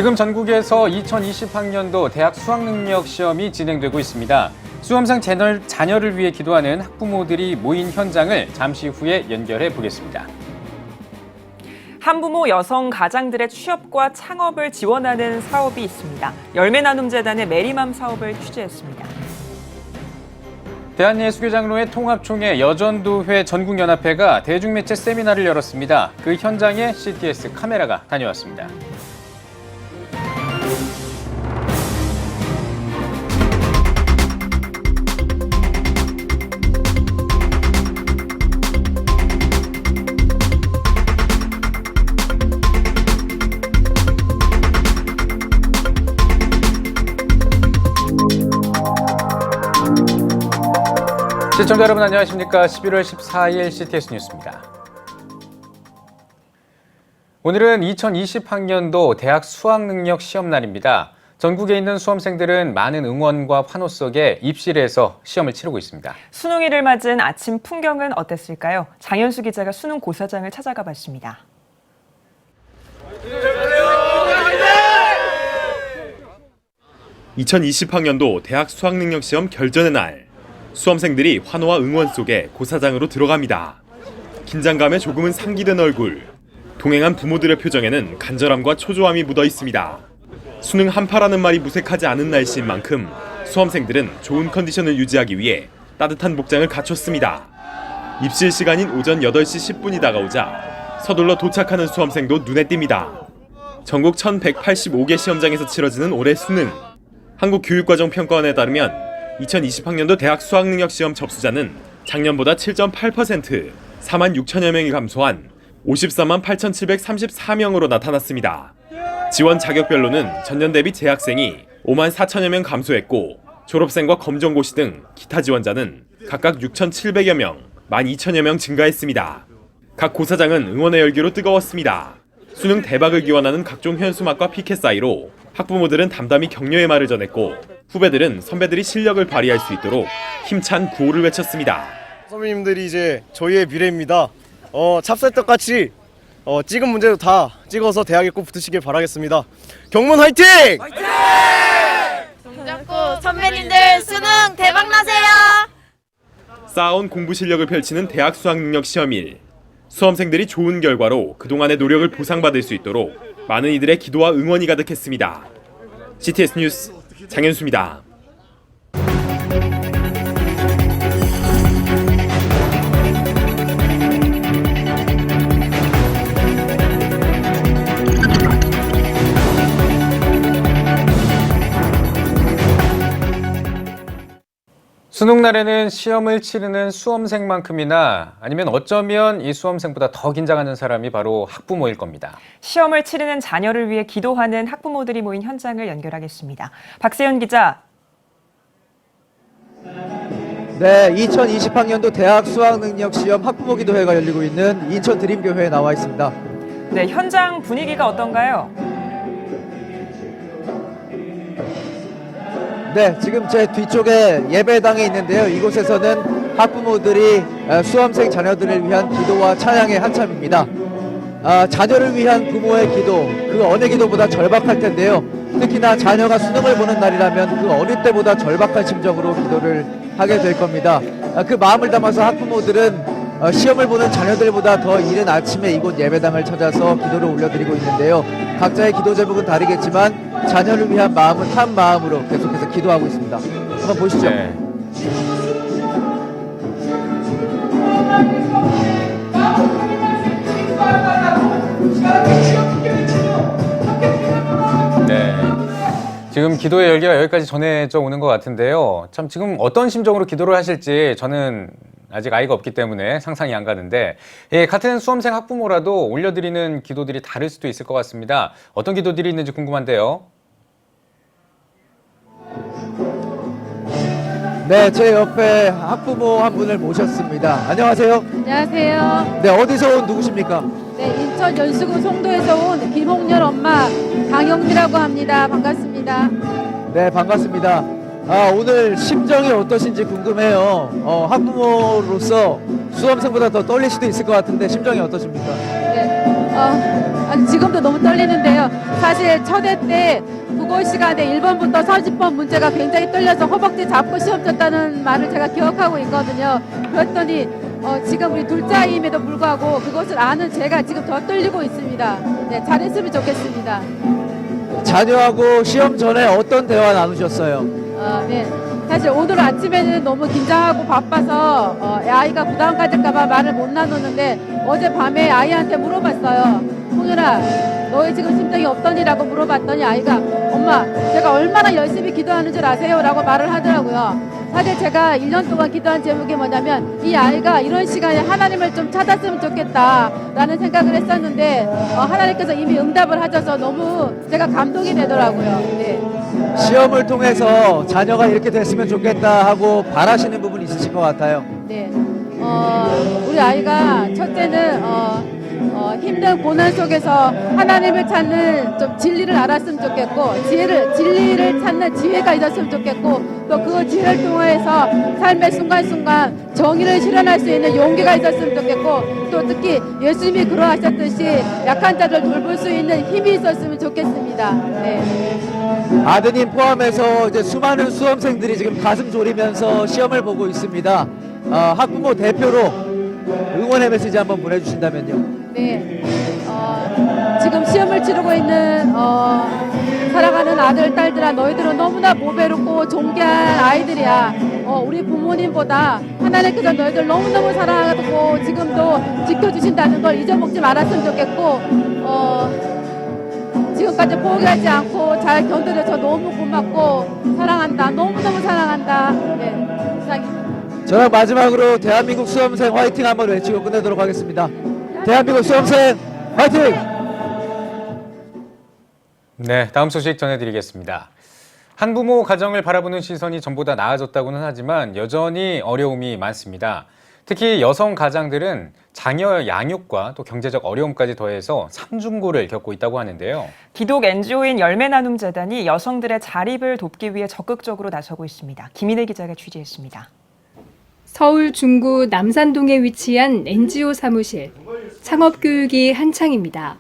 지금 전국에서 2020학년도 대학 수학능력 시험이 진행되고 있습니다. 수험생 자녀를 위해 기도하는 학부모들이 모인 현장을 잠시 후에 연결해 보겠습니다. 한부모 여성 가장들의 취업과 창업을 지원하는 사업이 있습니다. 열매나눔재단의 메리맘 사업을 취재했습니다. 대한예수교장로회 통합총회 여전도회 전국연합회가 대중매체 세미나를 열었습니다. 그 현장에 CTS 카메라가 다녀왔습니다. 시청자 여러분 안녕하십니까? 11월 14일 CTS 뉴스입니다. 오늘은 2020학년도 대학 수학능력 시험날입니다. 전국에 있는 수험생들은 많은 응원과 환호 속에 입시를 해서 시험을 치르고 있습니다. 수능일을 맞은 아침 풍경은 어땠을까요? 장현수 기자가 수능 고사장을 찾아가 봤습니다. 2020학년도 대학 수학능력 시험 결전의 날. 수험생들이 환호와 응원 속에 고사장으로 들어갑니다. 긴장감에 조금은 상기된 얼굴. 동행한 부모들의 표정에는 간절함과 초조함이 묻어 있습니다. 수능 한파라는 말이 무색하지 않은 날씨인 만큼 수험생들은 좋은 컨디션을 유지하기 위해 따뜻한 복장을 갖췄습니다. 입실 시간인 오전 8시 10분이 다가오자 서둘러 도착하는 수험생도 눈에 띕니다. 전국 1,185개 시험장에서 치러지는 올해 수능. 한국교육과정평가원에 따르면 2020학년도 대학 수학능력 시험 접수자는 작년보다 7.8%, 4만 6천여 명이 감소한 54만 8,734명으로 나타났습니다. 지원 자격별로는 전년 대비 재학생이 5만 4천여 명 감소했고 졸업생과 검정고시 등 기타 지원자는 각각 6,700여 명, 1만 2천여 명 증가했습니다. 각 고사장은 응원의 열기로 뜨거웠습니다. 수능 대박을 기원하는 각종 현수막과 피켓 사이로 학부모들은 담담히 격려의 말을 전했고 후배들은 선배들이 실력을 발휘할 수 있도록 힘찬 구호를 외쳤습니다. 선배님들이 이제 저희의 미래입니다. 찹쌀떡같이 찍은 문제도 다 찍어서 대학에 꼭 붙으시길 바라겠습니다. 경문 화이팅! 화이팅! 동작구 선배님들 수능 대박 나세요! 쌓아온 공부 실력을 펼치는 대학 수학능력 시험일. 수험생들이 좋은 결과로 그동안의 노력을 보상받을 수 있도록 많은 이들의 기도와 응원이 가득했습니다. CTS 뉴스 장현수입니다. 수능날에는 시험을 치르는 수험생만큼이나 아니면 어쩌면 이 수험생보다 더 긴장하는 사람이 바로 학부모일 겁니다. 시험을 치르는 자녀를 위해 기도하는 학부모들이 모인 현장을 연결하겠습니다. 박세현 기자. 네, 2020학년도 대학 수학능력 시험 학부모 기도회가 열리고 있는 인천 드림교회에 나와 있습니다. 네, 현장 분위기가 어떤가요? 네, 지금 제 뒤쪽에 예배당에 있는데요. 이곳에서는 학부모들이 수험생 자녀들을 위한 기도와 찬양에 한참입니다. 자녀를 위한 부모의 기도, 그 어느 기도보다 절박할 텐데요. 특히나 자녀가 수능을 보는 날이라면 그 어느 때보다 절박한 심정으로 기도를 하게 될 겁니다. 그 마음을 담아서 학부모들은 시험을 보는 자녀들보다 더 이른 아침에 이곳 예배당을 찾아서 기도를 올려드리고 있는데요. 각자의 기도 제목은 다르겠지만 자녀를 위한 마음은 한 마음으로 계속해서 기도하고 있습니다. 한번 보시죠. 네. 네. 지금 기도의 열기가 여기까지 전해져 오는 것 같은데요. 참 지금 어떤 심정으로 기도를 하실지 저는 아직 아이가 없기 때문에 상상이 안 가는데 같은 수험생 학부모라도 올려드리는 기도들이 다를 수도 있을 것 같습니다. 어떤 기도들이 있는지 궁금한데요. 네, 제 옆에 학부모 한 분을 모셨습니다. 안녕하세요. 안녕하세요. 네, 어디서 온 누구십니까? 네, 인천 연수구 송도에서 온 김홍렬 엄마 강영미라고 합니다. 반갑습니다. 네, 반갑습니다. 오늘 심정이 어떠신지 궁금해요. 학부모로서 수험생보다 더 떨릴 수도 있을 것 같은데 심정이 어떠십니까? 네, 지금도 너무 떨리는데요. 사실 첫회 때 국어 시간에 1번부터 30번 문제가 굉장히 떨려서 허벅지 잡고 시험 쳤다는 말을 제가 기억하고 있거든요. 그랬더니 지금 우리 둘째 아이임에도 불구하고 그것을 아는 제가 지금 더 떨리고 있습니다. 네, 잘했으면 좋겠습니다. 자녀하고 시험 전에 어떤 대화 나누셨어요? 네. 사실 오늘 아침에는 너무 긴장하고 바빠서 아이가 부담 가질까봐 말을 못 나누는데 어젯밤에 아이한테 물어봤어요. 홍윤아, 너의 지금 심정이 어떠니라고 물어봤더니 아이가 엄마, 제가 얼마나 열심히 기도하는 줄 아세요? 라고 말을 하더라고요. 사실 제가 1년 동안 기도한 제목이 뭐냐면 이 아이가 이런 시간에 하나님을 좀 찾았으면 좋겠다라는 생각을 했었는데 하나님께서 이미 응답을 하셔서 너무 제가 감동이 되더라고요. 네. 시험을 통해서 자녀가 이렇게 됐으면 좋겠다 하고 바라시는 부분 있으실 것 같아요. 네. 우리 아이가 첫째는 힘든 고난 속에서 하나님을 찾는 좀 진리를 알았으면 좋겠고 진리를 찾는 지혜가 있었으면 좋겠고 또 그 지혜를 통해서 삶의 순간순간 정의를 실현할 수 있는 용기가 있었으면 좋겠고 또 특히 예수님이 그러하셨듯이 약한 자를 돌볼 수 있는 힘이 있었으면 좋겠습니다. 네. 아드님 포함해서 이제 수많은 수험생들이 지금 가슴 졸이면서 시험을 보고 있습니다. 학부모 대표로 응원의 메시지 한번 보내주신다면요. 네. 지금 시험을 치르고 있는 살아가는 아들, 딸들아 너희들은 너무나 보배롭고 존귀한 아이들이야. 우리 부모님보다 하나님께서 너희들 너무너무 사랑하고 지금도 지켜주신다는 걸 잊어먹지 말았으면 좋겠고 지금까지 포기하지 않고 잘 견뎌줘서 너무 고맙고 사랑한다. 너무너무 사랑한다. 네, 이상입니다. 저랑 마지막으로 대한민국 수험생 화이팅 한번 외치고 끝내도록 하겠습니다. 대한민국 수험생 화이팅! 네, 다음 소식 전해드리겠습니다. 한부모 가정을 바라보는 시선이 전보다 나아졌다고는 하지만 여전히 어려움이 많습니다. 특히 여성 가장들은 자녀 양육과 또 경제적 어려움까지 더해서 삼중고를 겪고 있다고 하는데요. 기독 NGO인 열매나눔재단이 여성들의 자립을 돕기 위해 적극적으로 나서고 있습니다. 김인혜 기자가 취재했습니다. 서울 중구 남산동에 위치한 NGO 사무실, 창업교육이 한창입니다.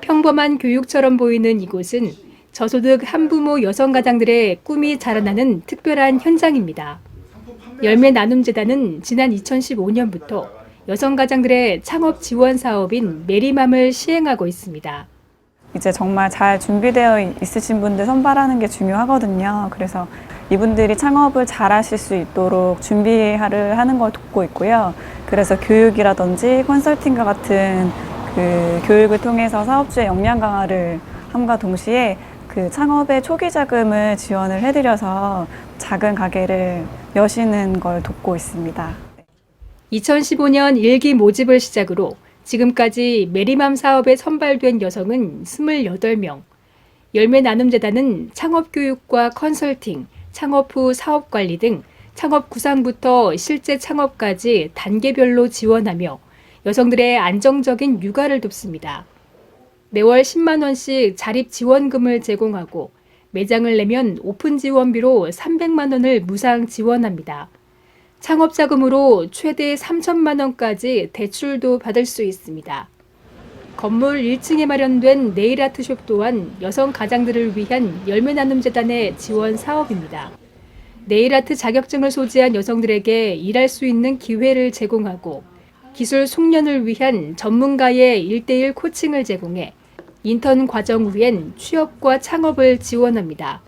평범한 교육처럼 보이는 이곳은 저소득 한부모 여성가장들의 꿈이 자라나는 특별한 현장입니다. 열매나눔재단은 지난 2015년부터 여성가장들의 창업 지원 사업인 메리맘을 시행하고 있습니다. 이제 정말 잘 준비되어 있으신 분들 선발하는 게 중요하거든요. 그래서 이분들이 창업을 잘 하실 수 있도록 준비를 하는 걸 돕고 있고요. 그래서 교육이라든지 컨설팅과 같은 그 교육을 통해서 사업주의 역량 강화를 함과 동시에 그 창업의 초기 자금을 지원을 해드려서 작은 가게를 여시는 걸 돕고 있습니다. 2015년 1기 모집을 시작으로 지금까지 메리맘 사업에 선발된 여성은 28명. 열매나눔재단은 창업교육과 컨설팅, 창업 후 사업관리 등 창업 구상부터 실제 창업까지 단계별로 지원하며 여성들의 안정적인 육아를 돕습니다. 매월 10만 원씩 자립 지원금을 제공하고 매장을 내면 오픈 지원비로 300만 원을 무상 지원합니다. 창업 자금으로 최대 3천만 원까지 대출도 받을 수 있습니다. 건물 1층에 마련된 네일아트숍 또한 여성 가장들을 위한 열매나눔재단의 지원 사업입니다. 네일아트 자격증을 소지한 여성들에게 일할 수 있는 기회를 제공하고 기술 숙련을 위한 전문가의 1:1 코칭을 제공해 인턴 과정 후엔 취업과 창업을 지원합니다.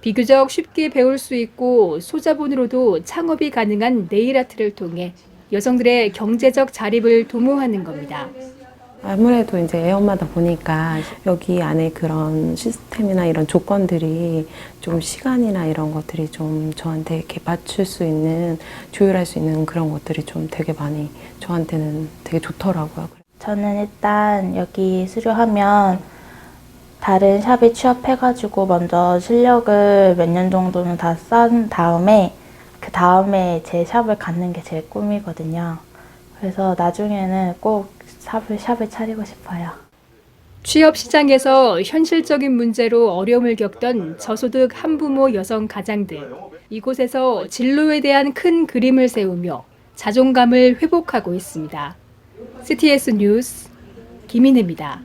비교적 쉽게 배울 수 있고 소자본으로도 창업이 가능한 네일아트를 통해 여성들의 경제적 자립을 도모하는 겁니다. 아무래도 이제 애엄마다 보니까 여기 안에 그런 시스템이나 이런 조건들이 좀 시간이나 이런 것들이 좀 저한테 이렇게 맞출 수 있는, 조율할 수 있는 그런 것들이 좀 되게 많이 저한테는 되게 좋더라고요. 저는 일단 여기 수료하면 다른 샵에 취업해가지고 먼저 실력을 몇 년 정도는 다 쌓은 다음에 그 다음에 제 샵을 갖는 게 제 꿈이거든요. 그래서 나중에는 꼭 샵을 차리고 싶어요. 취업 시장에서 현실적인 문제로 어려움을 겪던 저소득 한부모 여성 가장들. 이곳에서 진로에 대한 큰 그림을 세우며 자존감을 회복하고 있습니다. CTS 뉴스 김인혜입니다.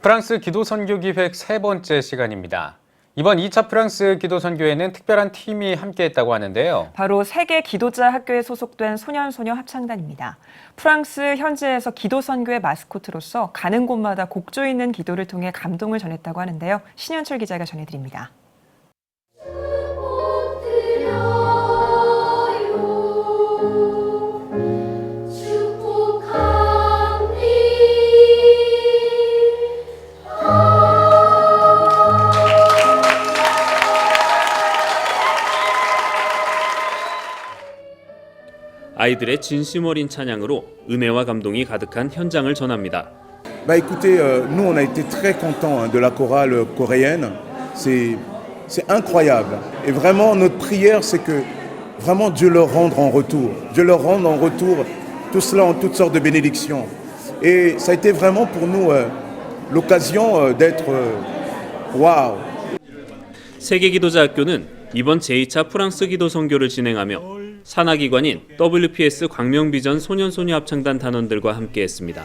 프랑스 기도 선교 기획 세 번째 시간입니다. 이번 2차 프랑스 기도 선교에는 특별한 팀이 함께했다고 하는데요. 바로 세계 기도자 학교에 소속된 소년소녀 합창단입니다. 프랑스 현지에서 기도 선교의 마스코트로서 가는 곳마다 곡조 있는 기도를 통해 감동을 전했다고 하는데요. 신현철 기자가 전해드립니다. 아이들의 진심 어린 찬양으로 은혜와 감동이 가득한 현장을 전합니다. Écoutez, nous on a été très contents de la chorale coréenne. C'est incroyable. Et vraiment notre prière c'est que vraiment Dieu leur rende en retour. Dieu leur rende en retour tout cela en toutes sortes de bénédictions. Et ça a été vraiment pour nous l'occasion d'être waouh. 세계 기도자 학교는 이번 제2차 프랑스 기도 선교를 진행하며 산하기관인 WPS 광명비전 소년소녀 합창단 단원들과 함께했습니다.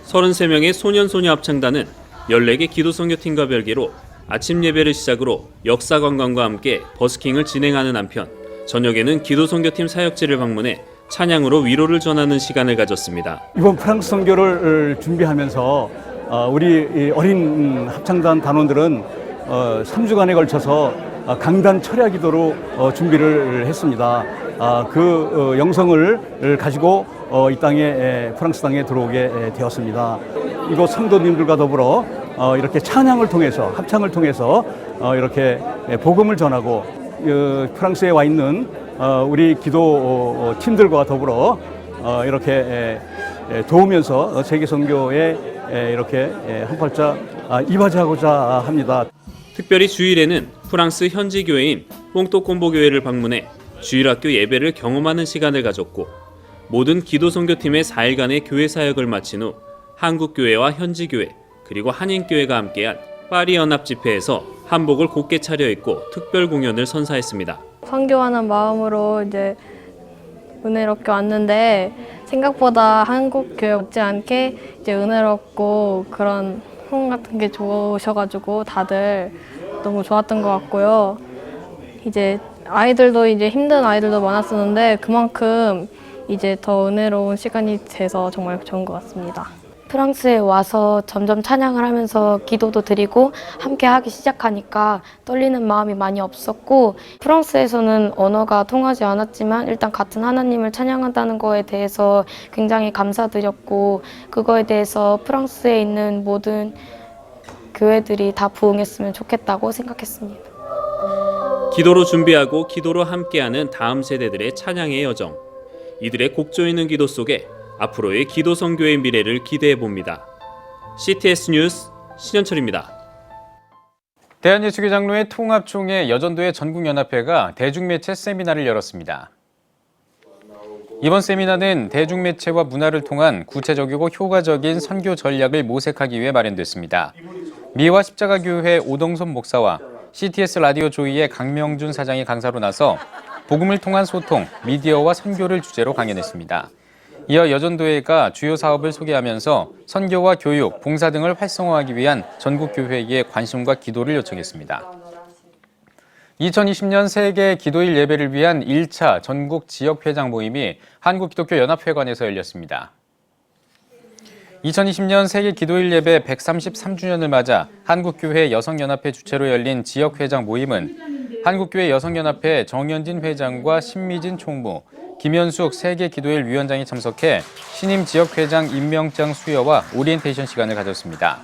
33명의 소년소녀 합창단은 14개 기도 선교팀과 별개로 아침 예배를 시작으로 역사 관광과 함께 버스킹을 진행하는 한편 저녁에는 기도 선교팀 사역지를 방문해 찬양으로 위로를 전하는 시간을 가졌습니다. 이번 프랑스 선교를 준비하면서 우리 어린 합창단 단원들은 3주간에 걸쳐서 강단 철야 기도로 준비를 했습니다. 그 영성을 가지고 이 땅에 프랑스 땅에 들어오게 되었습니다. 이곳 성도님들과 더불어 이렇게 찬양을 통해서 합창을 통해서 이렇게 복음을 전하고 프랑스에 와 있는 우리 기도 팀들과 더불어 이렇게 도우면서 세계 선교에 이렇게 한 발짝 이바지하고자 합니다. 특별히 주일에는 프랑스 현지 교회인 뽕또콤보 교회를 방문해 주일학교 예배를 경험하는 시간을 가졌고 모든 기도 선교팀의 4일간의 교회 사역을 마친 후 한국교회와 현지교회 그리고 한인교회가 함께한 파리 연합 집회에서 한복을 곱게 차려입고 특별 공연을 선사했습니다. 선교하는 마음으로 이제 은혜롭게 왔는데 생각보다 한국 교회 못지않게 이제 은혜롭고 그런 호응 같은 게 좋으셔가지고 다들 너무 좋았던 것 같고요. 이제 아이들도 이제 힘든 아이들도 많았었는데 그만큼 이제 더 은혜로운 시간이 돼서 정말 좋은 것 같습니다. 프랑스에 와서 점점 찬양을 하면서 기도도 드리고 함께 하기 시작하니까 떨리는 마음이 많이 없었고 프랑스에서는 언어가 통하지 않았지만 일단 같은 하나님을 찬양한다는 거에 대해서 굉장히 감사드렸고 그거에 대해서 프랑스에 있는 모든 교회들이 다 부응했으면 좋겠다고 생각했습니다. 기도로 준비하고 기도로 함께하는 다음 세대들의 찬양의 여정. 이들의 곡조 있는 기도 속에 앞으로의 기도 선교의 미래를 기대해 봅니다. CTS 뉴스 신현철입니다. 대한예수교 장로회 통합총회 여전도회 전국연합회가 대중매체 세미나를 열었습니다. 이번 세미나는 대중매체와 문화를 통한 구체적이고 효과적인 선교 전략을 모색하기 위해 마련됐습니다. 미화 십자가교회 오동선 목사와 CTS 라디오 조이의 강명준 사장이 강사로 나서 복음을 통한 소통, 미디어와 선교를 주제로 강연했습니다. 이어 여전도회가 주요 사업을 소개하면서 선교와 교육, 봉사 등을 활성화하기 위한 전국교회에 관심과 기도를 요청했습니다. 2020년 세계 기도일 예배를 위한 1차 전국 지역회장 모임이 한국기독교연합회관에서 열렸습니다. 2020년 세계 기도일 예배 133주년을 맞아 한국교회 여성연합회 주최로 열린 지역회장 모임은 한국교회 여성연합회 정현진 회장과 신미진 총무, 김현숙 세계기도일 위원장이 참석해 신임 지역회장 임명장 수여와 오리엔테이션 시간을 가졌습니다.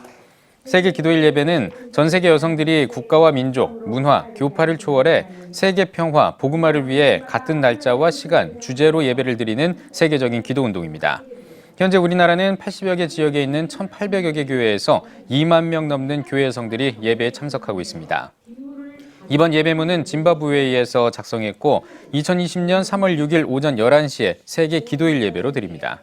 세계기도일 예배는 전 세계 여성들이 국가와 민족, 문화, 교파를 초월해 세계 평화, 복음화를 위해 같은 날짜와 시간, 주제로 예배를 드리는 세계적인 기도운동입니다. 현재 우리나라는 80여 개 지역에 있는 1,800여 개 교회에서 2만 명 넘는 교회 여성들이 예배에 참석하고 있습니다. 이번 예배문은 짐바브웨이에서 작성했고 2020년 3월 6일 오전 11시에 세계 기도일 예배로 드립니다.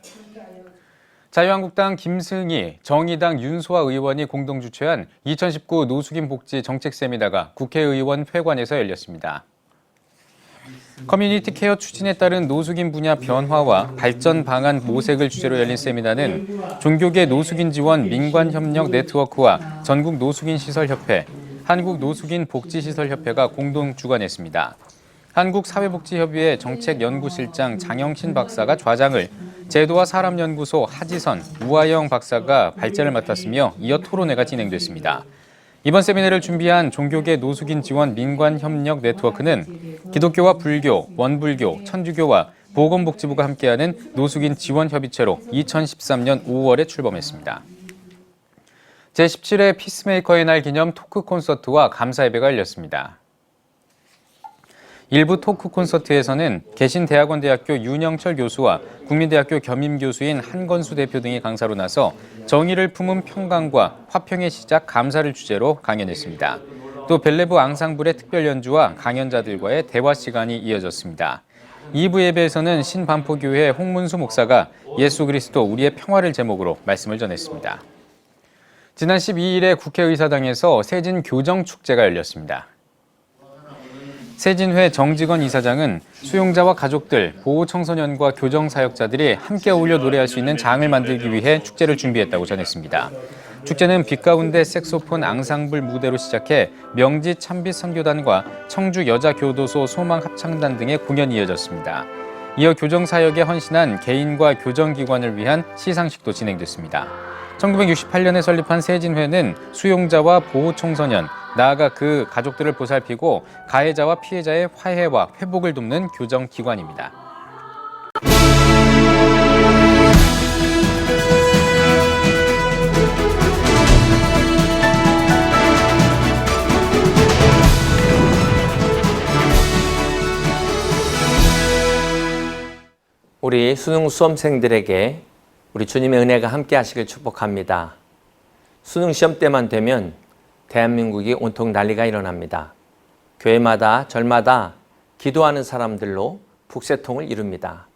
자유한국당 김승희, 정의당 윤소아 의원이 공동 주최한 2019 노숙인 복지 정책 세미나가 국회의원 회관에서 열렸습니다. 커뮤니티 케어 추진에 따른 노숙인 분야 변화와 발전 방안 모색을 주제로 열린 세미나는 종교계 노숙인 지원 민관협력 네트워크와 전국 노숙인 시설협회, 한국노숙인 복지시설협회가 공동 주관했습니다. 한국사회복지협의회 정책연구실장 장영신 박사가 좌장을, 제도와 사람연구소 하지선, 우하영 박사가 발제를 맡았으며 이어 토론회가 진행됐습니다. 이번 세미나를 준비한 종교계 노숙인 지원 민관협력 네트워크는 기독교와 불교, 원불교, 천주교와 보건복지부가 함께하는 노숙인 지원협의체로 2013년 5월에 출범했습니다. 제17회 피스메이커의 날 기념 토크 콘서트와 감사 예배가 열렸습니다. 일부 토크 콘서트에서는 개신대학원대학교 윤영철 교수와 국민대학교 겸임교수인 한건수 대표 등이 강사로 나서 정의를 품은 평강과 화평의 시작 감사를 주제로 강연했습니다. 또 벨레브 앙상블의 특별 연주와 강연자들과의 대화 시간이 이어졌습니다. 2부 예배에서는 신반포교회 홍문수 목사가 예수 그리스도 우리의 평화를 제목으로 말씀을 전했습니다. 지난 12일에 국회의사당에서 세진 교정축제가 열렸습니다. 세진회 정직원 이사장은 수용자와 가족들, 보호청소년과 교정사역자들이 함께 어울려 노래할 수 있는 장을 만들기 위해 축제를 준비했다고 전했습니다. 축제는 빛 가운데 색소폰 앙상블 무대로 시작해 명지 참빛 선교단과 청주 여자교도소 소망합창단 등의 공연이 이어졌습니다. 이어 교정사역에 헌신한 개인과 교정기관을 위한 시상식도 진행됐습니다. 1968년에 설립한 세진회는 수용자와 보호청소년, 나아가 그 가족들을 보살피고 가해자와 피해자의 화해와 회복을 돕는 교정기관입니다. 우리 수능 수험생들에게 우리 주님의 은혜가 함께 하시길 축복합니다. 수능 시험 때만 되면 대한민국이 온통 난리가 일어납니다. 교회마다 절마다 기도하는 사람들로 북새통을 이룹니다.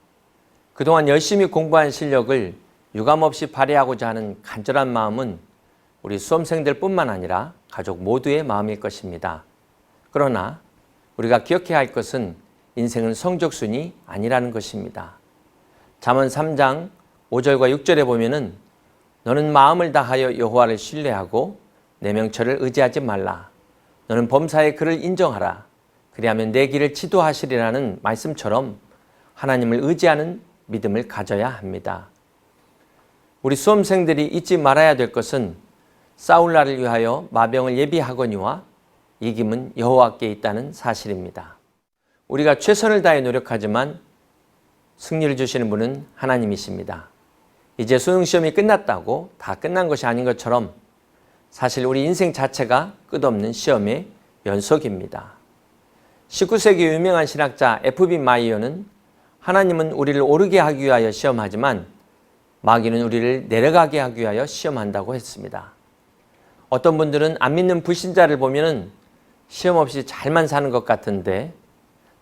그동안 열심히 공부한 실력을 유감없이 발휘하고자 하는 간절한 마음은 우리 수험생들뿐만 아니라 가족 모두의 마음일 것입니다. 그러나 우리가 기억해야 할 것은 인생은 성적순이 아니라는 것입니다. 잠언 3장 5절과 6절에 보면은 너는 마음을 다하여 여호와를 신뢰하고 내 명철을 의지하지 말라. 너는 범사의 그를 인정하라. 그리하면 내 길을 지도하시리라는 말씀처럼 하나님을 의지하는 믿음을 가져야 합니다. 우리 수험생들이 잊지 말아야 될 것은 싸울 날을 위하여 마병을 예비하거니와 이김은 여호와께 있다는 사실입니다. 우리가 최선을 다해 노력하지만 승리를 주시는 분은 하나님이십니다. 이제 수능시험이 끝났다고 다 끝난 것이 아닌 것처럼 사실 우리 인생 자체가 끝없는 시험의 연속입니다. 19세기 유명한 신학자 F.B. 마이어는 하나님은 우리를 오르게 하기 위하여 시험하지만 마귀는 우리를 내려가게 하기 위하여 시험한다고 했습니다. 어떤 분들은 안 믿는 불신자를 보면 시험 없이 잘만 사는 것 같은데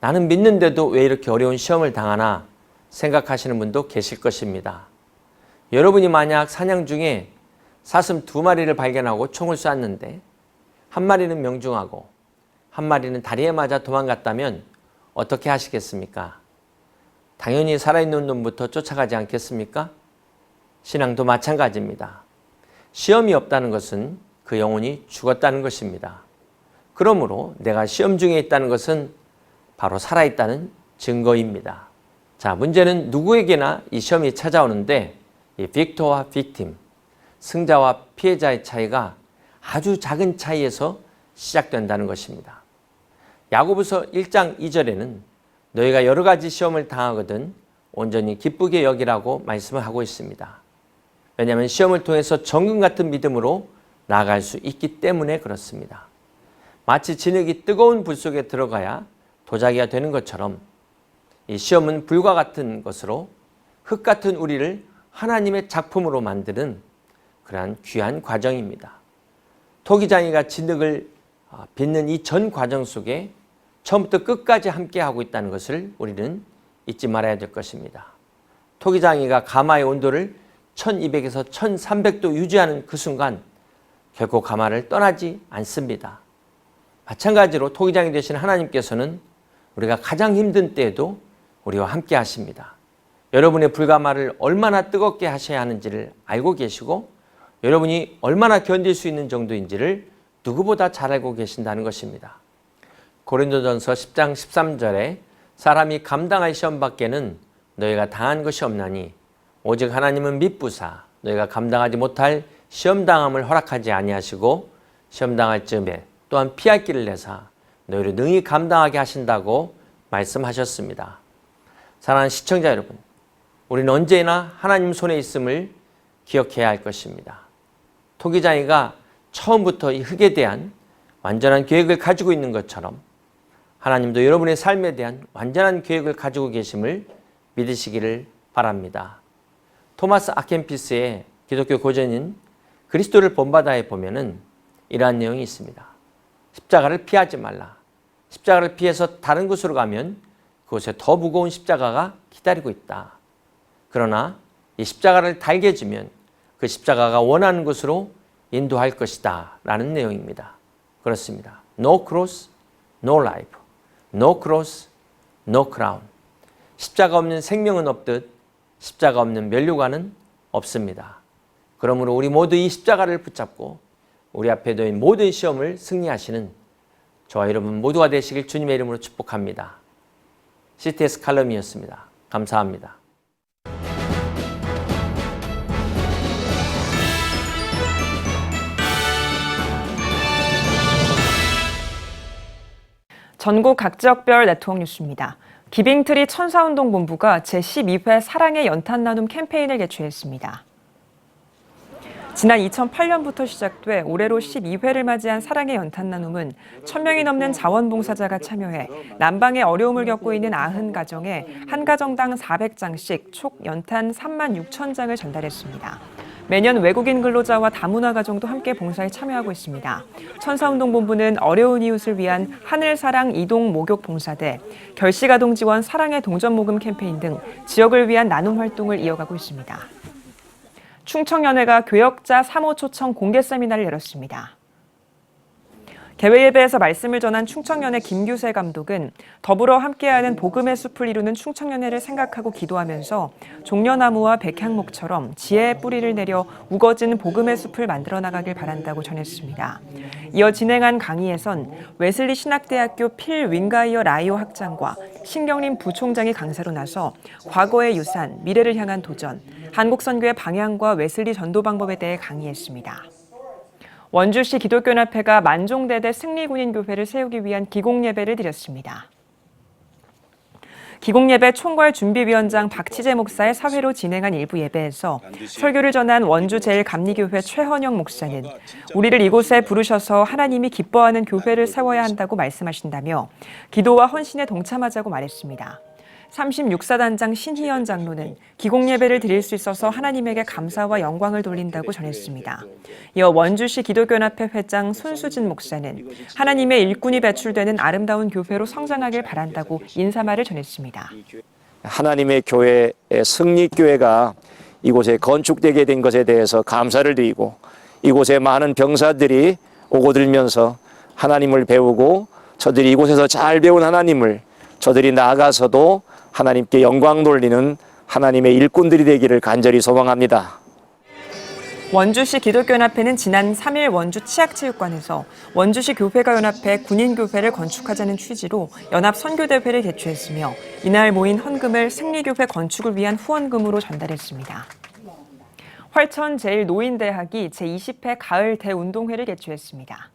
나는 믿는데도 왜 이렇게 어려운 시험을 당하나 생각하시는 분도 계실 것입니다. 여러분이 만약 사냥 중에 사슴 2마리를 발견하고 총을 쐈는데 한 마리는 명중하고 한 마리는 다리에 맞아 도망갔다면 어떻게 하시겠습니까? 당연히 살아있는 놈부터 쫓아가지 않겠습니까? 신앙도 마찬가지입니다. 시험이 없다는 것은 그 영혼이 죽었다는 것입니다. 그러므로 내가 시험 중에 있다는 것은 바로 살아있다는 증거입니다. 자, 문제는 누구에게나 이 시험이 찾아오는데 이 빅토와 빅팀, 승자와 피해자의 차이가 아주 작은 차이에서 시작된다는 것입니다. 야고보서 1장 2절에는 너희가 여러 가지 시험을 당하거든 온전히 기쁘게 여기라고 말씀을 하고 있습니다. 왜냐하면 시험을 통해서 정금 같은 믿음으로 나아갈 수 있기 때문에 그렇습니다. 마치 진흙이 뜨거운 불 속에 들어가야 도자기가 되는 것처럼 이 시험은 불과 같은 것으로 흙 같은 우리를 하나님의 작품으로 만드는 그러한 귀한 과정입니다. 토기장이가 진흙을 빚는 이 전 과정 속에 처음부터 끝까지 함께하고 있다는 것을 우리는 잊지 말아야 될 것입니다. 토기장이가 가마의 온도를 1200에서 1300도 유지하는 그 순간 결코 가마를 떠나지 않습니다. 마찬가지로 토기장이 되신 하나님께서는 우리가 가장 힘든 때에도 우리와 함께 하십니다. 여러분의 불가마를 얼마나 뜨겁게 하셔야 하는지를 알고 계시고 여러분이 얼마나 견딜 수 있는 정도인지를 누구보다 잘 알고 계신다는 것입니다. 고린도전서 10장 13절에 사람이 감당할 시험밖에는 너희가 당한 것이 없나니 오직 하나님은 미쁘사 너희가 감당하지 못할 시험당함을 허락하지 아니하시고 시험당할 즈음에 또한 피할 길을 내사 너희를 능히 감당하게 하신다고 말씀하셨습니다. 사랑하는 시청자 여러분, 우리는 언제나 하나님 손에 있음을 기억해야 할 것입니다. 토기장이가 처음부터 이 흙에 대한 완전한 계획을 가지고 있는 것처럼 하나님도 여러분의 삶에 대한 완전한 계획을 가지고 계심을 믿으시기를 바랍니다. 토마스 아켄피스의 기독교 고전인 그리스도를 본받아에 보면은 이러한 내용이 있습니다. 십자가를 피하지 말라. 십자가를 피해서 다른 곳으로 가면 그곳에 더 무거운 십자가가 기다리고 있다. 그러나 이 십자가를 달게 지면 그 십자가가 원하는 곳으로 인도할 것이다 라는 내용입니다. 그렇습니다. No cross, no life. No cross, no crown. 십자가 없는 생명은 없듯 십자가 없는 면류관은 없습니다. 그러므로 우리 모두 이 십자가를 붙잡고 우리 앞에 놓인 모든 시험을 승리하시는 저와 여러분 모두가 되시길 주님의 이름으로 축복합니다. CTS 칼럼이었습니다. 감사합니다. 전국 각 지역별 네트워크 뉴스입니다. 기빙트리 천사운동본부가 제12회 사랑의 연탄 나눔 캠페인을 개최했습니다. 지난 2008년부터 시작돼 올해로 12회를 맞이한 사랑의 연탄 나눔은 1000명이 넘는 자원봉사자가 참여해 난방의 어려움을 겪고 있는 90가정에 한 가정당 400장씩 총 연탄 36,000장을 전달했습니다. 매년 외국인 근로자와 다문화 가정도 함께 봉사에 참여하고 있습니다. 천사운동본부는 어려운 이웃을 위한 하늘사랑 이동 목욕 봉사대, 결식아동 지원 사랑의 동전 모금 캠페인 등 지역을 위한 나눔 활동을 이어가고 있습니다. 충청연회가 교역자 3호 초청 공개 세미나를 열었습니다. 개회예배에서 말씀을 전한 충청연회 김규세 감독은 더불어 함께하는 복음의 숲을 이루는 충청연회를 생각하고 기도하면서 종려나무와 백향목처럼 지혜의 뿌리를 내려 우거진 복음의 숲을 만들어 나가길 바란다고 전했습니다. 이어 진행한 강의에선 웨슬리 신학대학교 필 윙가이어 라이오 학장과 신경림 부총장이 강사로 나서 과거의 유산, 미래를 향한 도전, 한국 선교의 방향과 웨슬리 전도 방법에 대해 강의했습니다. 원주시 기독교연합회가 만종대대 승리군인교회를 세우기 위한 기공예배를 드렸습니다. 기공예배 총괄준비위원장 박치재 목사의 사회로 진행한 일부 예배에서 설교를 전한 원주 제일감리교회 최헌영 목사는 우리를 이곳에 부르셔서 하나님이 기뻐하는 교회를 세워야 한다고 말씀하신다며 기도와 헌신에 동참하자고 말했습니다. 36사단장 신희연 장로는 기공예배를 드릴 수 있어서 하나님에게 감사와 영광을 돌린다고 전했습니다. 이어 원주시 기독교연합회 회장 손수진 목사는 하나님의 일꾼이 배출되는 아름다운 교회로 성장하길 바란다고 인사말을 전했습니다. 하나님의 교회, 승리교회가 이곳에 건축되게 된 것에 대해서 감사를 드리고 이곳에 많은 병사들이 오고들면서 하나님을 배우고 저들이 이곳에서 잘 배운 하나님을 저들이 나아가서도 하나님께 영광 돌리는 하나님의 일꾼들이 되기를 간절히 소망합니다. 원주시 기독교연합회는 지난 3일 원주 치악체육관에서 원주시 교회가 연합해 군인교회를 건축하자는 취지로 연합 선교대회를 개최했으며 이날 모인 헌금을 승리교회 건축을 위한 후원금으로 전달했습니다. 활천 제1노인대학이 제20회 가을 대운동회를 개최했습니다.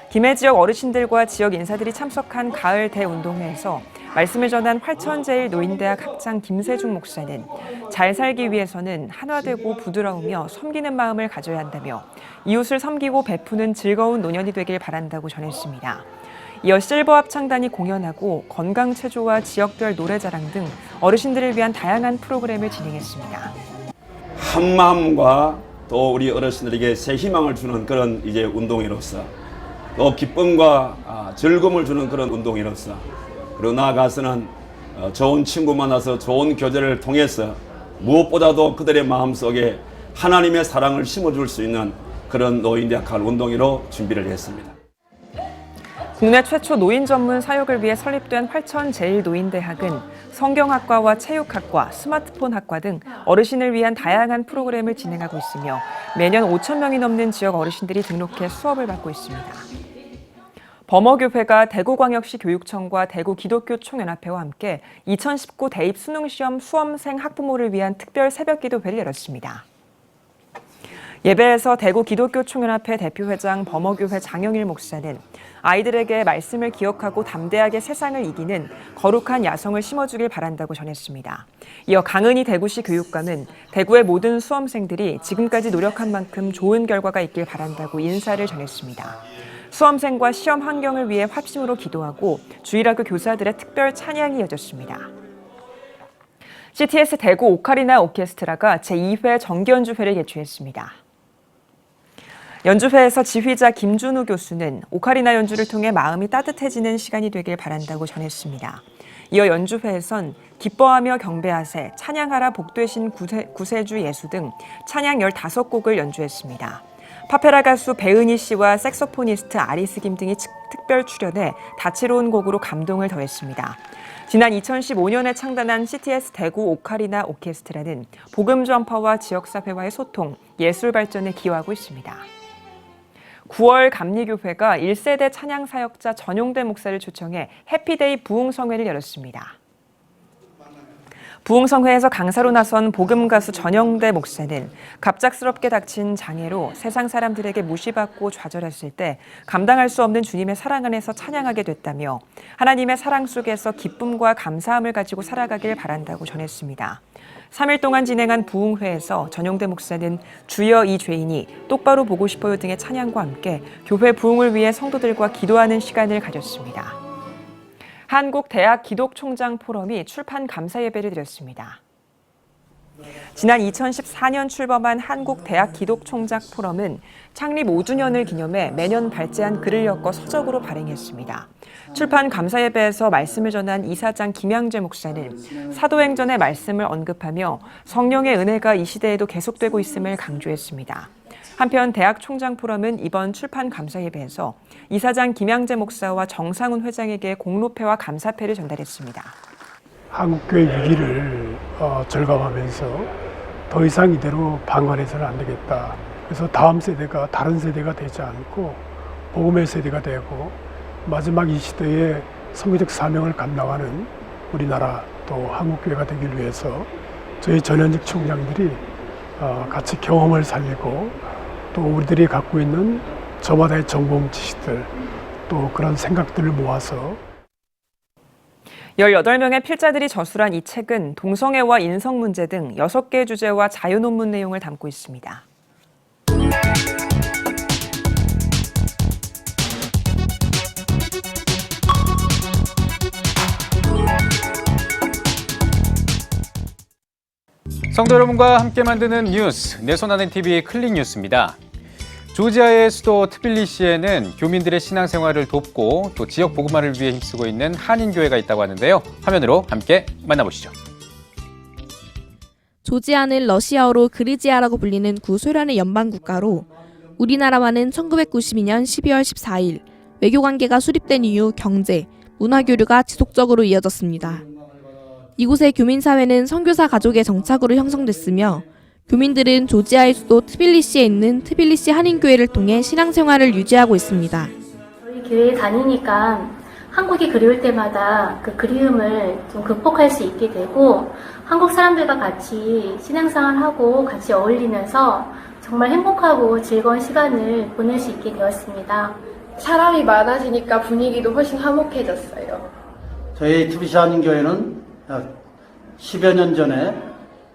김해 지역 어르신들과 지역 인사들이 참석한 가을 대운동회에서 말씀을 전한 활천제일노인대학 학장 김세중 목사는 잘 살기 위해서는 한화되고 부드러우며 섬기는 마음을 가져야 한다며 이웃을 섬기고 베푸는 즐거운 노년이 되길 바란다고 전했습니다. 이어 실버 합창단이 공연하고 건강체조와 지역별 노래자랑 등 어르신들을 위한 다양한 프로그램을 진행했습니다. 한마음과 또 우리 어르신들에게 새 희망을 주는 그런 이제 운동회로서 또 기쁨과 즐거움을 주는 그런 운동회로서 그리고 나아가서는 좋은 친구 만나서 좋은 교제를 통해서 무엇보다도 그들의 마음속에 하나님의 사랑을 심어줄 수 있는 그런 노인대학할 운동회로 준비를 했습니다. 국내 최초 노인 전문 사역을 위해 설립된 활천제일노인대학은 성경학과와 체육학과, 스마트폰학과 등 어르신을 위한 다양한 프로그램을 진행하고 있으며 매년 5,000명이 넘는 지역 어르신들이 등록해 수업을 받고 있습니다. 범어교회가 대구광역시 교육청과 대구기독교총연합회와 함께 2019 대입 수능시험 수험생 학부모를 위한 특별 새벽기도회를 열었습니다. 예배에서 대구기독교총연합회 대표회장 범어교회 장영일 목사는 아이들에게 말씀을 기억하고 담대하게 세상을 이기는 거룩한 야성을 심어주길 바란다고 전했습니다. 이어 강은희 대구시 교육감은 대구의 모든 수험생들이 지금까지 노력한 만큼 좋은 결과가 있길 바란다고 인사를 전했습니다. 수험생과 시험 환경을 위해 합심으로 기도하고 주일학교 교사들의 특별 찬양이 이어졌습니다. CTS 대구 오카리나 오케스트라가 제2회 정기연주회를 개최했습니다. 연주회에서 지휘자 김준우 교수는 오카리나 연주를 통해 마음이 따뜻해지는 시간이 되길 바란다고 전했습니다. 이어 연주회에선 기뻐하며 경배하세, 찬양하라 복되신 구세주 예수 등 찬양 15곡을 연주했습니다. 파페라 가수 배은희 씨와 색소포니스트 아리스 김 등이 특별 출연해 다채로운 곡으로 감동을 더했습니다. 지난 2015년에 창단한 CTS 대구 오카리나 오케스트라는 복음 전파와 지역사회와의 소통, 예술 발전에 기여하고 있습니다. 9월 감리교회가 1세대 찬양사역자 전용대 목사를 초청해 해피데이 부흥성회를 열었습니다. 부흥성회에서 강사로 나선 복음가수 전용대 목사는 갑작스럽게 닥친 장애로 세상 사람들에게 무시받고 좌절했을 때 감당할 수 없는 주님의 사랑 안에서 찬양하게 됐다며 하나님의 사랑 속에서 기쁨과 감사함을 가지고 살아가길 바란다고 전했습니다. 3일 동안 진행한 부흥회에서 전용대 목사는 주여 이 죄인이 똑바로 보고 싶어요 등의 찬양과 함께 교회 부흥을 위해 성도들과 기도하는 시간을 가졌습니다. 한국대학기독총장 포럼이 출판 감사 예배를 드렸습니다. 지난 2014년 출범한 한국대학기독총장 포럼은 창립 5주년을 기념해 매년 발제한 글을 엮어 서적으로 발행했습니다. 출판 감사 예배에서 말씀을 전한 이사장 김양재 목사는 사도행전의 말씀을 언급하며 성령의 은혜가 이 시대에도 계속되고 있음을 강조했습니다. 한편 대학총장 포럼은 이번 출판 감사 예배에서 이사장 김양재 목사와 정상훈 회장에게 공로패와 감사패를 전달했습니다. 한국교회 위기를 절감하면서 더 이상 이대로 방관해서는 안 되겠다. 그래서 다음 세대가 다른 세대가 되지 않고 복음의 세대가 되고 마지막 이 시대의 선교적 사명을 감당하는 우리나라 또 한국교회가 되기 위해서 저희 전현직 총장들이 같이 경험을 살리고 또 우리들이 갖고 있는 저마다의 전공 지식들 또 그런 생각들을 모아서 18명의 필자들이 저술한 이 책은 동성애와 인성 문제 등 6개 주제와 자유 논문 내용을 담고 있습니다. 성도 여러분과 함께 만드는 뉴스, 내 손 안에 TV 클릭 뉴스입니다. 조지아의 수도 트빌리시에는 교민들의 신앙생활을 돕고 또 지역 복음화를 위해 힘쓰고 있는 한인교회가 있다고 하는데요. 화면으로 함께 만나보시죠. 조지아는 러시아어로 그르지아라고 불리는 구소련의 연방국가로 우리나라와는 1992년 12월 14일 외교관계가 수립된 이후 경제, 문화교류가 지속적으로 이어졌습니다. 이곳의 교민사회는 선교사 가족의 정착으로 형성됐으며 교민들은 조지아의 수도 트빌리시에 있는 트빌리시 한인교회를 통해 신앙생활을 유지하고 있습니다. 저희 교회에 다니니까 한국이 그리울 때마다 그 그리움을 좀 극복할 수 있게 되고 한국 사람들과 같이 신앙생활하고 같이 어울리면서 정말 행복하고 즐거운 시간을 보낼 수 있게 되었습니다. 사람이 많아지니까 분위기도 훨씬 화목해졌어요. 저희 트빌리시 한인교회는 약 10여 년 전에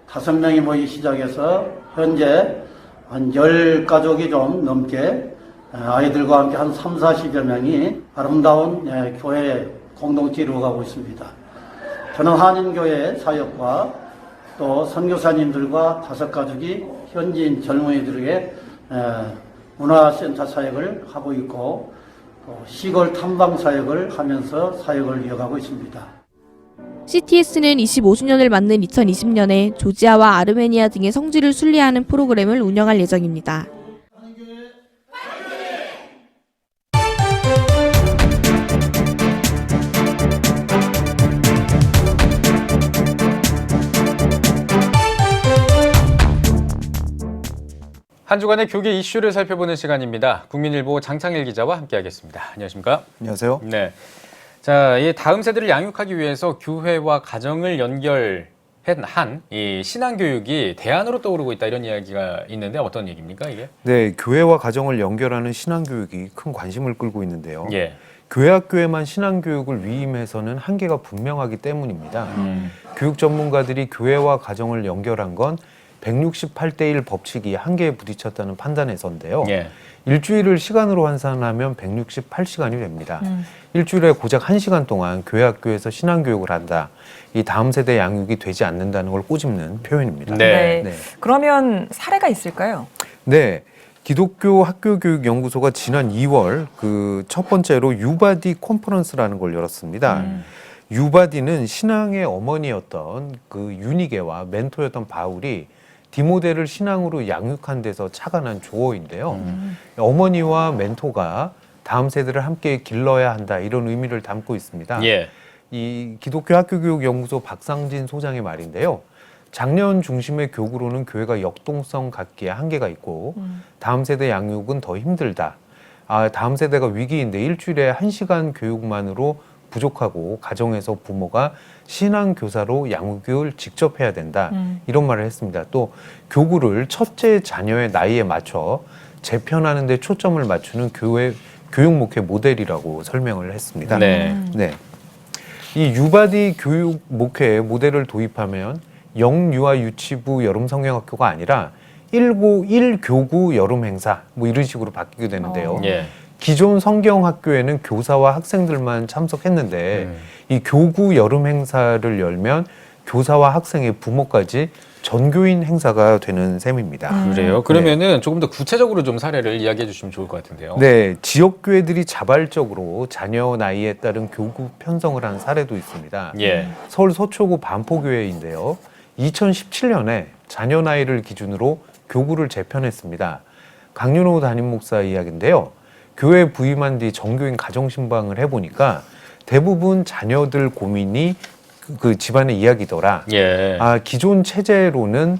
5명이 모이기 시작해서 현재 한 10가족이 좀 넘게 아이들과 함께 한 30-40여 명이 아름다운 교회 공동체 이루어가고 있습니다. 저는 한인교회 사역과 또 선교사님들과 5가족이 현지인 젊은이들에게 문화센터 사역을 하고 있고 또 시골 탐방 사역을 하면서 사역을 이어가고 있습니다. CTS는 25주년을 맞는 2020년에 조지아와 아르메니아 등의 성지를 순례하는 프로그램을 운영할 예정입니다. 한 주간의 교계 이슈를 살펴보는 시간입니다. 국민일보 장창일 기자와 함께하겠습니다. 안녕하십니까? 안녕하세요. 네. 자, 이 다음 세대를 양육하기 위해서 교회와 가정을 연결한 이 신앙교육이 대안으로 떠오르고 있다 이런 이야기가 있는데 어떤 얘기입니까 이게? 네, 교회와 가정을 연결하는 신앙교육이 큰 관심을 끌고 있는데요. 예. 교회 학교에만 신앙교육을 위임해서는 한계가 분명하기 때문입니다. 교육 전문가들이 교회와 가정을 연결한 건 168대 1 법칙이 한계에 부딪혔다는 판단에서인데요. 예. 일주일을 시간으로 환산하면 168시간이 됩니다. 일주일에 고작 1시간 동안 교회 학교에서 신앙교육을 한다. 이 다음 세대 양육이 되지 않는다는 걸 꼬집는 표현입니다. 네. 그러면 사례가 있을까요? 네. 기독교 학교교육연구소가 지난 2월 그 첫 번째로 유바디 컨퍼런스라는 걸 열었습니다. 유바디는 신앙의 어머니였던 그 유니게와 멘토였던 바울이 디모데를 신앙으로 양육한 데서 착안한 조어인데요. 어머니와 멘토가 다음 세대를 함께 길러야 한다 이런 의미를 담고 있습니다. 예. 이 기독교 학교교육연구소 박상진 소장의 말인데요. 장년 중심의 교구로는 교회가 역동성 갖기에 한계가 있고 다음 세대 양육은 더 힘들다. 다음 세대가 위기인데 일주일에 1시간 교육만으로 부족하고 가정에서 부모가 신앙교사로 양육을 직접 해야 된다. 이런 말을 했습니다. 또 교구를 첫째 자녀의 나이에 맞춰 재편하는 데 초점을 맞추는 교회 교육 목회 모델이라고 설명을 했습니다. 네. 네. 이 유바디 교육 목회 모델을 도입하면 영유아 유치부 여름 성경학교가 아니라 1교구 여름 행사 뭐 이런 식으로 바뀌게 되는데요. 예. 기존 성경학교에는 교사와 학생들만 참석했는데 이 교구 여름 행사를 열면 교사와 학생의 부모까지 전교인 행사가 되는 셈입니다. 그래요? 그러면은 조금 더 구체적으로 좀 사례를 이야기해 주시면 좋을 것 같은데요. 네, 지역교회들이 자발적으로 자녀 나이에 따른 교구 편성을 한 사례도 있습니다. 예. 서울 서초구 반포교회인데요. 2017년에 자녀 나이를 기준으로 교구를 재편했습니다. 강윤호 담임 목사 이야기인데요. 교회 부임한 뒤 정교인 가정신방을 해보니까 대부분 자녀들 고민이 그 집안의 이야기더라. 예. 기존 체제로는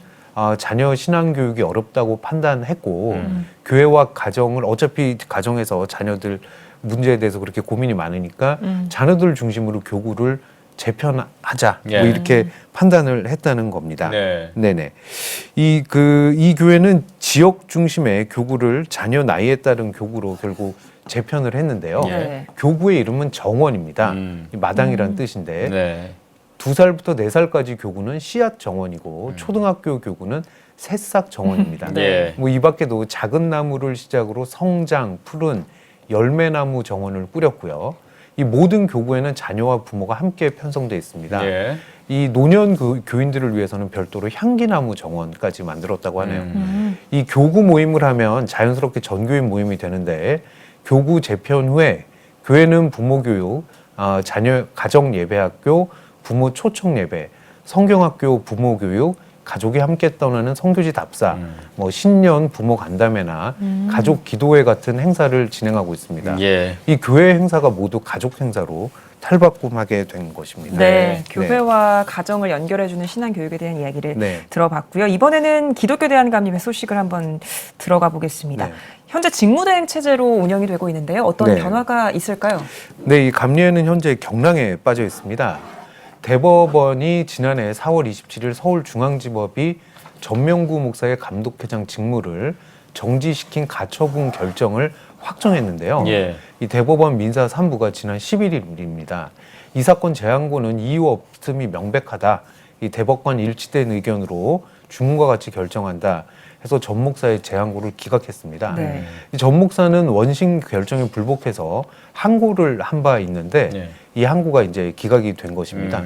자녀 신앙교육이 어렵다고 판단했고 교회와 가정을 어차피 가정에서 자녀들 문제에 대해서 그렇게 고민이 많으니까 자녀들 중심으로 교구를 재편하자 예. 뭐 이렇게 판단을 했다는 겁니다. 네. 네네. 이 교회는 지역 중심의 교구를 자녀 나이에 따른 교구로 결국 재편을 했는데요. 예. 교구의 이름은 정원입니다. 이 마당이란 뜻인데 네. 2살부터 4살까지 교구는 씨앗 정원이고 초등학교 교구는 새싹 정원입니다. 네. 뭐 이 밖에도 작은 나무를 시작으로 성장, 푸른 열매나무 정원을 꾸렸고요. 이 모든 교구에는 자녀와 부모가 함께 편성되어 있습니다. 예. 이 노년 교인들을 위해서는 별도로 향기나무 정원까지 만들었다고 하네요. 이 교구 모임을 하면 자연스럽게 전교인 모임이 되는데 교구 재편 후에 교회는 부모 교육, 자녀 가정 예배학교, 부모 초청 예배, 성경학교 부모 교육, 가족이 함께 떠나는 성교지 답사, 뭐 신년 부모 간담회나 가족 기도회 같은 행사를 진행하고 있습니다. 예. 이 교회 행사가 모두 가족 행사로 탈바꿈하게 된 것입니다. 네, 교회와 가정을 연결해주는 신앙교육에 대한 이야기를 네. 들어봤고요. 이번에는 기독교 대안감님의 소식을 한번 들어가 보겠습니다. 네. 현재 직무대행 체제로 운영이 되고 있는데요. 어떤 네. 변화가 있을까요? 네, 이 감리회는 현재 경랑에 빠져 있습니다. 대법원이 지난해 4월 27일 서울중앙지법이 전명구 목사의 감독회장 직무를 정지시킨 가처분 결정을 확정했는데요. 예. 이 대법원 민사 3부가 지난 11일입니다. 이 사건 재항고는 이유 없음이 명백하다. 이 대법관 일치된 의견으로 주문과 같이 결정한다. 해서 전 목사의 재항고를 기각했습니다. 네. 이 전 목사는 원심 결정에 불복해서 항고를 한 바 있는데 예. 이 항고가 이제 기각이 된 것입니다.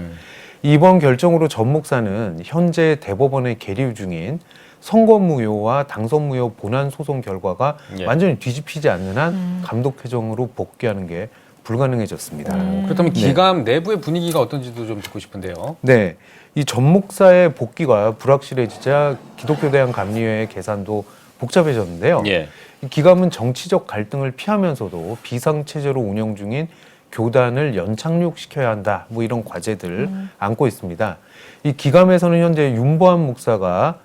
이번 결정으로 전 목사는 현재 대법원에 계류 중인 선거무효와 당선무효 본안 소송 결과가 예. 완전히 뒤집히지 않는 한 감독회정으로 복귀하는 게 불가능해졌습니다. 그렇다면 네. 기감 내부의 분위기가 어떤지도 좀 듣고 싶은데요. 네. 이 전 목사의 복귀가 불확실해지자 기독교 대한 감리회의 계산도 복잡해졌는데요. 예. 이 기감은 정치적 갈등을 피하면서도 비상체제로 운영 중인 교단을 연착륙시켜야 한다. 뭐 이런 과제들을 안고 있습니다. 이 기감에서는 현재 윤보한 목사가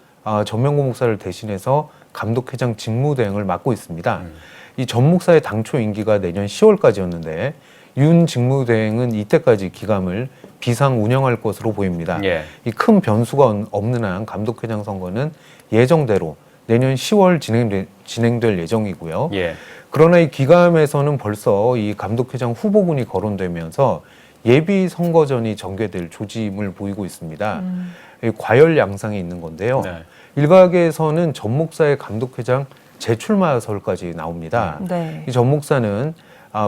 전명구 목사를 대신해서 감독회장 직무대행을 맡고 있습니다. 이 전 목사의 당초 임기가 내년 10월까지였는데 윤 직무대행은 이때까지 기감을 비상 운영할 것으로 보입니다. 예. 이 큰 변수가 없는 한 감독회장 선거는 예정대로 내년 10월 진행될 예정이고요. 예. 그러나 이 기감에서는 벌써 이 감독회장 후보군이 거론되면서 예비 선거전이 전개될 조짐을 보이고 있습니다. 과열 양상이 있는 건데요. 네. 일각에서는 전 목사의 감독회장 재출마설까지 나옵니다. 네. 이 전 목사는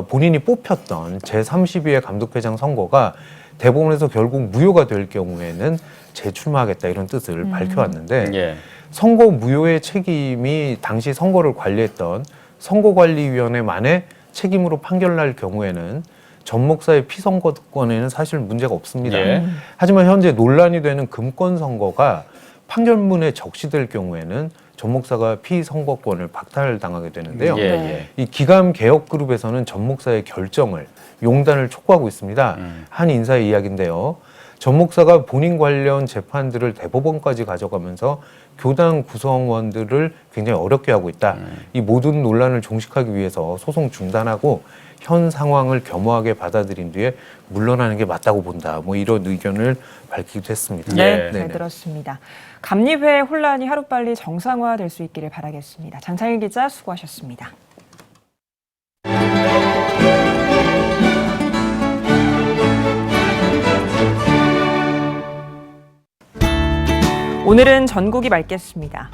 본인이 뽑혔던 제32회 감독회장 선거가 대법원에서 결국 무효가 될 경우에는 재출마하겠다 이런 뜻을 밝혀왔는데 예. 선거 무효의 책임이 당시 선거를 관리했던 선거관리위원회만의 책임으로 판결날 경우에는 전 목사의 피선거권에는 사실 문제가 없습니다. 예. 하지만 현재 논란이 되는 금권 선거가 판결문에 적시될 경우에는 전 목사가 피선거권을 박탈당하게 되는데요. 예, 예. 이 기감 개혁 그룹에서는 전 목사의 결정을 용단을 촉구하고 있습니다. 한 인사의 이야기인데요. 전 목사가 본인 관련 재판들을 대법원까지 가져가면서 교당 구성원들을 굉장히 어렵게 하고 있다. 이 모든 논란을 종식하기 위해서 소송 중단하고 현 상황을 겸허하게 받아들인 뒤에 물러나는 게 맞다고 본다. 뭐 이런 의견을 밝히기도 했습니다. 네, 잘 들었습니다. 감리회 혼란이 하루빨리 정상화될 수 있기를 바라겠습니다. 장창일 기자 수고하셨습니다. 오늘은 전국이 맑겠습니다.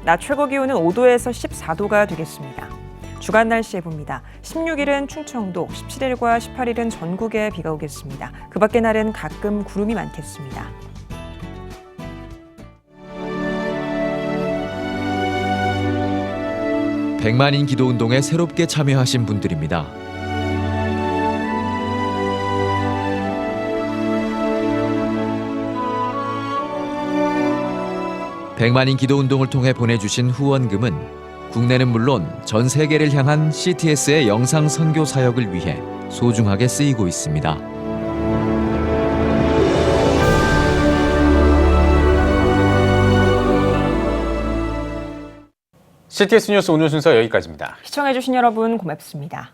낮 최고 기온은 5도에서 14도가 되겠습니다. 주간 날씨 해봅니다. 16일은 충청도, 17일과 18일은 전국에 비가 오겠습니다. 그 밖의 날은 가끔 구름이 많겠습니다. 백만인 기도운동에 새롭게 참여하신 분들입니다. 백만인 기도운동을 통해 보내주신 후원금은 국내는 물론 전 세계를 향한 CTS의 영상 선교 사역을 위해 소중하게 쓰이고 있습니다. CTS 뉴스 오늘 순서 여기까지입니다. 시청해주신 여러분 고맙습니다.